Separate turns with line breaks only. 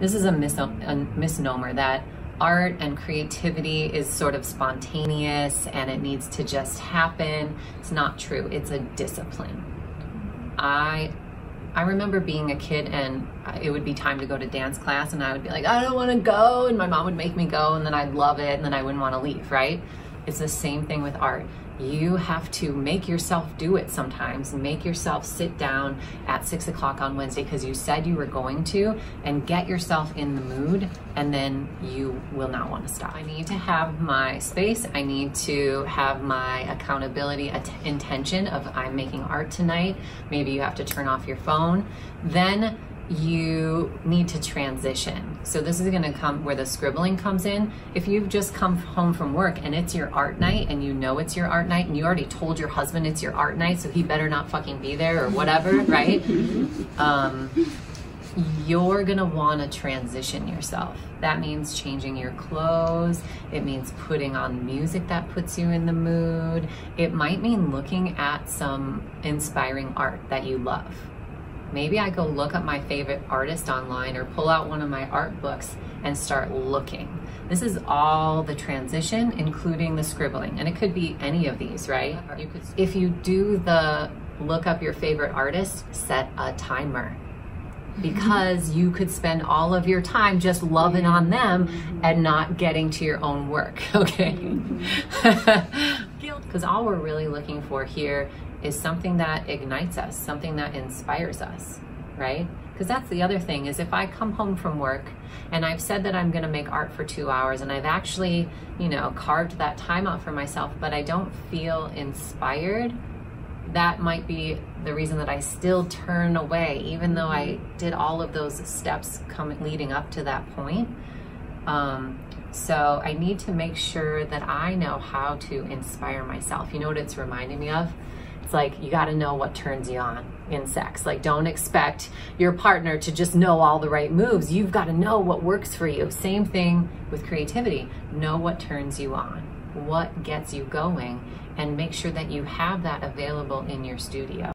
This is a misnomer that art and creativity is sort of spontaneous and it needs to just happen. It's not true. It's a discipline. I remember being a kid and it would be time to go to dance class and I would be like, I don't want to go, and my mom would make me go, and then I'd love it and then I wouldn't want to leave, right? It's the same thing with art. You have to make yourself do it sometimes. Make yourself sit down at 6 o'clock on Wednesday because you said you were going to, and get yourself in the mood, and then you will not want to stop. I need to have my space. I need to have my accountability intention of I'm making art tonight. Maybe you have to turn off your phone. Then you need to transition. So this is gonna come where the scribbling comes in. If you've just come home from work and it's your art night and you know it's your art night and you already told your husband it's your art night, so he better not fucking be there or whatever, right? You're gonna wanna transition yourself. That means changing your clothes. It means putting on music that puts you in the mood. It might mean looking at some inspiring art that you love. Maybe I go look up my favorite artist online or pull out one of my art books and start looking. This is all the transition, including the scribbling. And it could be any of these, right? If you do the look up your favorite artist, set a timer. Because you could spend all of your time just loving on them and not getting to your own work, okay? Because all we're really looking for here is something that ignites us, something that inspires us, right? Because that's the other thing, is if I come home from work and I've said that I'm gonna make art for 2 hours and I've actually, you know, carved that time out for myself, but I don't feel inspired, that might be the reason that I still turn away, even though I did all of those steps leading up to that point. So I need to make sure that I know how to inspire myself. You know what it's reminding me of? It's like, you gotta know what turns you on in sex. Like, don't expect your partner to just know all the right moves. You've gotta know what works for you. Same thing with creativity. Know what turns you on, what gets you going, and make sure that you have that available in your studio.